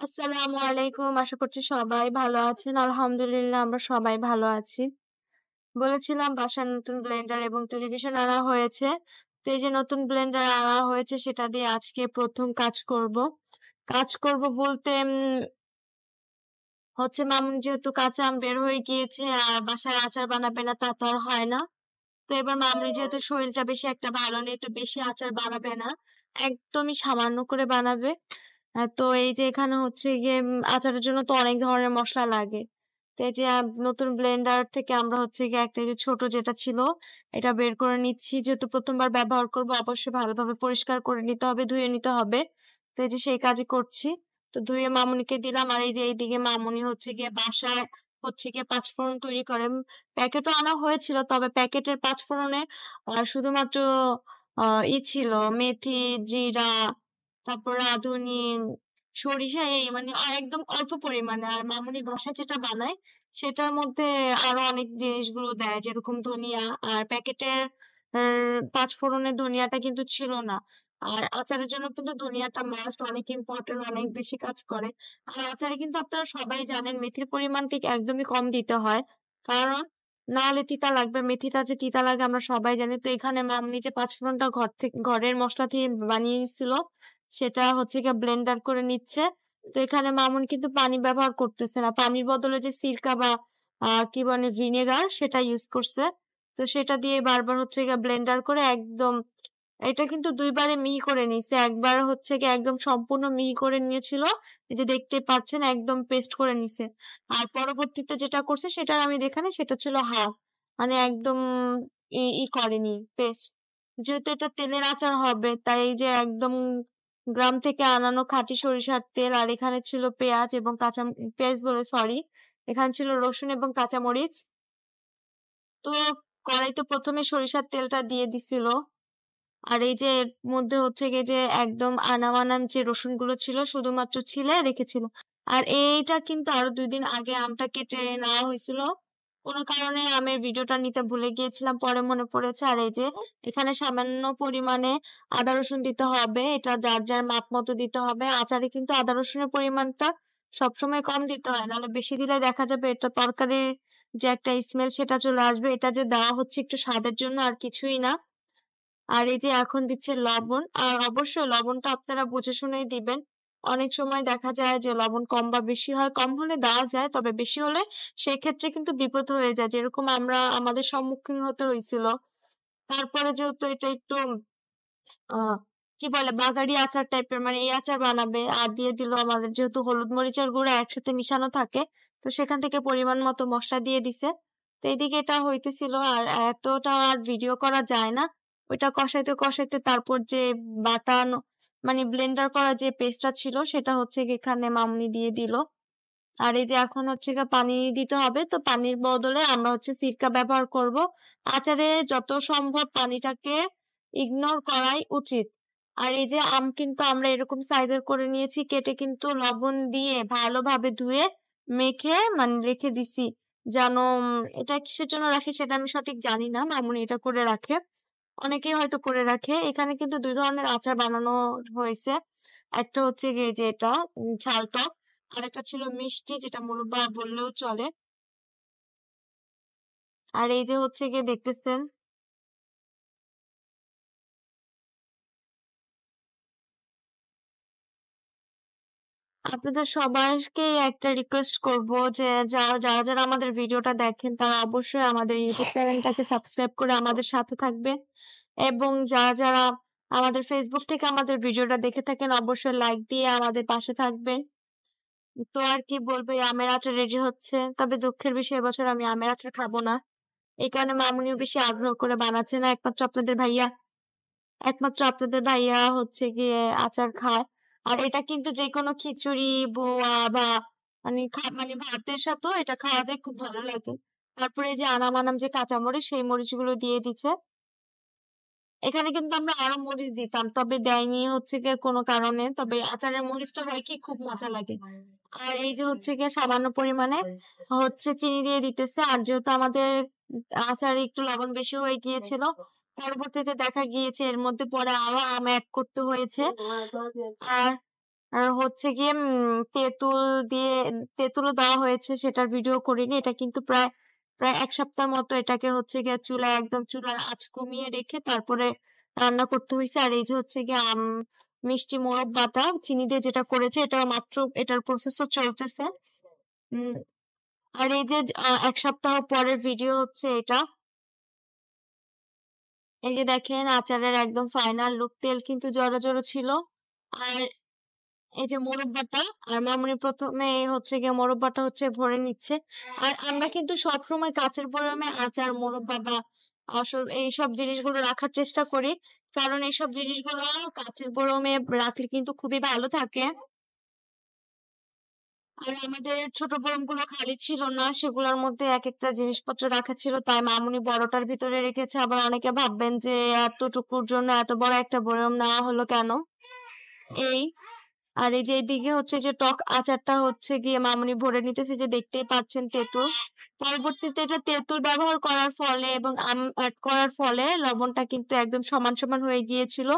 আসসালামু আলাইকুম। আশা করছি সবাই ভালো আছেন। আলহামদুলিল্লাহ আমরা সবাই ভালো আছি। বলেছিলাম বাসায় নতুন ব্লেন্ডার এবং টেলিভিশন আনা হয়েছে। তো এই যে নতুন ব্লেন্ডার আনা হয়েছে সেটা দিয়ে আজকে ১ম কাজ করব। কাজ করব বলতে হচ্ছে মামুন যেহেতু কাঁচা আম বের হয়ে গিয়েছে আর বাসায় আচার বানাবে না তা তো আর হয় না। তো এবার মামুনি যেহেতু শরীরটা বেশি একটা ভালো নেই তো বেশি আচার বানাবে না। একদমই সামান্য করে বানাবে। তো এই যে এখানে হচ্ছে গিয়ে আচারের জন্য তো অনেক ধরনের মসলা লাগে। তো এই যে নতুন ব্লেন্ডার থেকে আমরা হচ্ছে গিয়ে একটা এই যে ছোট যেটা ছিল এটা বের করে নিচ্ছি। যেহেতু ১ম বার ব্যবহার করব অবশ্যই ভালোভাবে পরিষ্কার করে নিতে হবে, ধুয়ে নিতে হবে। তো এই যে সেই কাজই করছি। তো ধুয়ে মামুনিকে দিলাম আর এই যে এইদিকে মামুনি হচ্ছে গিয়ে বাসায় হচ্ছে গিয়ে পাঁচফোড়ন তৈরি করে। প্যাকেটও আনা হয়েছিল তবে প্যাকেটের পাঁচফোড়নে শুধুমাত্র ছিল মেথি, জিরা, তারপর রাঁধুনি, সরিষা এই মানে একদম অল্প পরিমাণে। আর মামুনি বাসায় যেটা বানায় সেটার মধ্যে আরো অনেক জিনিসগুলো দেয় যেরকম ধনিয়া। আর প্যাকেটের পাঁচফোড়নের ধনিয়াটা কিন্তু ছিল না। আর আচারের জন্য কিন্তু ধনিয়াটা মাস্ট, অনেক ইম্পর্টেন্ট, অনেক বেশি কাজ করে। আর আচারে কিন্তু আপনারা সবাই জানেন মেথির পরিমাণটা একদমই কম দিতে হয়, কারণ না হলে তিতা লাগবে। মেথিটা যে তিতা লাগে আমরা সবাই জানি। তো এখানে মামনি যে পাঁচফোড়নটা ঘরের মশলা থেকে বানিয়ে নিছিল সেটা হচ্ছে গিয়ে ব্লেন্ডার করে নিচ্ছে। তো এখানে মামুন কিন্তু পানি ব্যবহার করতেছে না, পানির বদলে যে সিরকা বা কি বলে ভিনেগার সেটা ইউজ করছে। তো সেটা দিয়ে বারবার হচ্ছে গিয়ে ব্লেন্ডার করে একদম এটা কিন্তু দুইবারে মিহি করে নিছে। একবার হচ্ছে গিয়ে একদম সম্পূর্ণ মিহি করে নিয়েছিল, এই যে দেখতে পাচ্ছেন একদম পেস্ট করে নিছে। আর পরবর্তীতে যেটা করছে সেটা আমি দেখানি, সেটা ছিল হাফ, মানে একদম করেনি পেস্ট। যেহেতু এটা তেলের আচার হবে তাই এই যে একদম গ্রাম থেকে আনানো খাঁটি সরিষার তেল। আর এখানে ছিল পেঁয়াজ এবং পেঁয়াজ বলে সরি, এখানে ছিল রসুন এবং কাঁচামরিচ। তো কড়াইতে প্রথমে সরিষার তেলটা দিয়ে দিছিল। আর এই যে এর মধ্যে হচ্ছে গিয়ে যে একদম আনাম যে রসুন গুলো ছিল শুধুমাত্র ছিলে রেখেছিল। আর এইটা কিন্তু আরো ২ দিন আগে আমটা কেটে নেওয়া হয়েছিল, কোনো কারণে আমের ভিডিওটা নিতে ভুলে গিয়েছিলাম, পরে মনে পড়েছে। আর এই যে এখানে সামান্য পরিমাণে আদা রসুন দিতে হবে, এটা যার যার মাপ মতো দিতে হবে। আচারে কিন্তু আদা রসুনের পরিমাণটা সবসময় কম দিতে হয়, নাহলে বেশি দিলে দেখা যাবে এটা তরকারির যে একটা স্মেল সেটা চলে আসবে। এটা যে দেওয়া হচ্ছে একটু স্বাদের জন্য আর কিছুই না। আর এই যে এখন দিচ্ছে লবণ, আর অবশ্যই লবণটা আপনারা বুঝে শুনেই দিবেন। অনেক সময় দেখা যায় যে লবণ কম বা বেশি হয়, কম হলে দেওয়া যায় তবে বেশি হলে সেই ক্ষেত্রে কিন্তু বিপদ হয়ে যায়, যেরকম আমরা আমাদের সম্মুখীন হতে হয়েছিল। তারপরে যেহেতু এটা একটু আহ কি বলে বাগাড়ি আচার টাইপের, মানে এই আচার বানাবে, আর দিয়ে দিল আমাদের যেহেতু হলুদ মরিচের গুঁড়া একসাথে মিশানো থাকে, তো সেখান থেকে পরিমাণ মতো মশলা দিয়ে দিছে। তো এইদিকে এটা হইতেছিল আর এতটা আর ভিডিও করা যায় না। ওইটা কষাইতে কষাইতে তারপর যে বাটানো মানে ব্লেন্ডার করা যে পেস্টটা ছিল সেটা হচ্ছে গিয়ে এখানে মামনি দিয়ে দিল। আর এই যে এখন হচ্ছে গিয়ে পানি দিতে হবে, তো পানির বদলে আমরা হচ্ছে সিরকা ব্যবহার করব। আচারে যত সম্ভব পানিটাকে ইগনোর করাই উচিত। আর এই যে আম কিন্তু আমরা এরকম সাইজের করে নিয়েছি, কেটে কিন্তু লবণ দিয়ে ভালোভাবে ধুয়ে মেখে মানে রেখে দিছি। যেন এটা কিসের জন্য রাখি সেটা আমি সঠিক জানি না, মামুনি এটা করে রাখে, অনেকেই হয়তো করে রাখে। এখানে কিন্তু ২ ধরনের আচার বানানো হয়েছে। একটা হচ্ছে গিয়ে যে এটা ঝাল টক, আর একটা ছিল মিষ্টি যেটা মুরব্বা বললেও চলে। আর এই যে হচ্ছে গিয়ে দেখতেছেন আপনাদের সবাইকে একটা রিকোয়েস্ট করব যে যারা যারা আমাদের ভিডিওটা দেখেন তারা অবশ্যই আমাদের ইউটিউব চ্যানেলটাকে সাবস্ক্রাইব করে আমাদের সাথে থাকবে, এবং যারা যারা আমাদের ফেসবুক থেকে আমাদের ভিডিওটা দেখে থাকেন অবশ্যই লাইক দিয়ে আমাদের পাশে থাকবেন। তো আর কি বলবো, এই আমের আচার রেডি হচ্ছে, তবে দুঃখের বিষয় এবছর আমি আমের আচার খাবো না। এই কারণে মামুনিও বেশি আগ্রহ করে বানাচ্ছে না। একমাত্র আপনাদের ভাইয়া হচ্ছে গিয়ে আচার খায়। আর এটা কিন্তু যে কোনো খিচুড়ি, বোয়া বা মানে মানে ভাতের সাথেও এটা খাওয়া যায়, খুব ভালো লাগে। তারপরে এই যে আনাম যে কাঁচামরিচ সেই মরিচগুলো দিয়ে দিচ্ছে। এখানে কিন্তু আমরা আরো মরিচ দিতাম তবে দেয়নি হচ্ছে গিয়ে কোনো কারণে, তবে আচারের মরিচটা হয় কি খুব মজা লাগে। আর এই যে হচ্ছে গিয়ে সামান্য পরিমাণে হচ্ছে চিনি দিয়ে দিতেছে। আর যেহেতু আমাদের আচারে একটু লবণ বেশি হয়ে গিয়েছিল, পরবর্তীতে দেখা গিয়েছে এর মধ্যে পরে আরো আম অ্যাড করতে হয়েছে। আর আর হচ্ছে গিয়ে তেঁতুলও দেওয়া হয়েছে, সেটার ভিডিও করিনি। এটা কিন্তু প্রায় প্রায় 1 সপ্তাহের মতো এটাকে হচ্ছে গিয়ে চুলার আঁচ কমিয়ে রেখে তারপরে রান্না করতে হয়েছে। আর এই যে হচ্ছে গিয়ে মিষ্টি মোরব্বাটা চিনি দিয়ে যেটা করেছে, এটা মাত্র এটার প্রসেসও চলতেছে। উম আর এই যে 1 সপ্তাহ পরের ভিডিও হচ্ছে এটা। এই যে দেখেন আচারের একদম ফাইনাল লুক, তেল কিন্তু জড়ো ছিল। আর এই যে মোরব্বাটা, আর মামুনি প্রথমে হচ্ছে গিয়ে মোরব্বাটা হচ্ছে ভরে নিচ্ছে। আর আমরা কিন্তু সবসময় কাঁচের বয়মে আচার, মোরব্বা বা এইসব জিনিসগুলো রাখার চেষ্টা করি, কারণ এইসব জিনিসগুলো কাঁচের বয়মে রাখলে কিন্তু খুবই ভালো থাকে। আর আমাদের ছোট বয়মগুলো খালি ছিল না, সেগুলোর মধ্যে এক একটা জিনিসপত্র রাখা ছিল, তাই মামুনি বড়টার ভিতরে রেখেছে। আবার অনেকে ভাববেন যে এতটুকুর জন্য এত বড় একটা বয়ম নেওয়া হলো কেন। এই আর এই যে এইদিকে হচ্ছে যে টক আচারটা হচ্ছে গিয়ে মামুনি ভরে নিতেছে, যে দেখতেই পাচ্ছেন তেঁতুল। পরবর্তীতে এটা তেঁতুল ব্যবহার করার ফলে এবং আম অ্যাড করার ফলে লবণটা কিন্তু একদম সমান সমান হয়ে গিয়েছিল।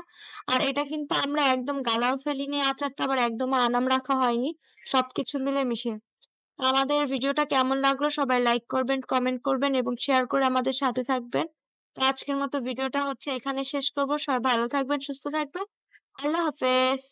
আর এটা কিন্তু আমরা একদম গালাও ফেলিনি, আচারটা আবার একদম আনাম রাখা হয়নি, সবকিছু মিলে মিশে। আমাদের ভিডিওটা কেমন লাগলো সবাই লাইক করবেন, কমেন্ট করবেন এবং শেয়ার করে আমাদের সাথে থাকবেন। তো আজকের মতো ভিডিওটা হচ্ছে এখানে শেষ করব। সবাই ভালো থাকবেন, সুস্থ থাকবেন। আল্লাহ হাফেজ।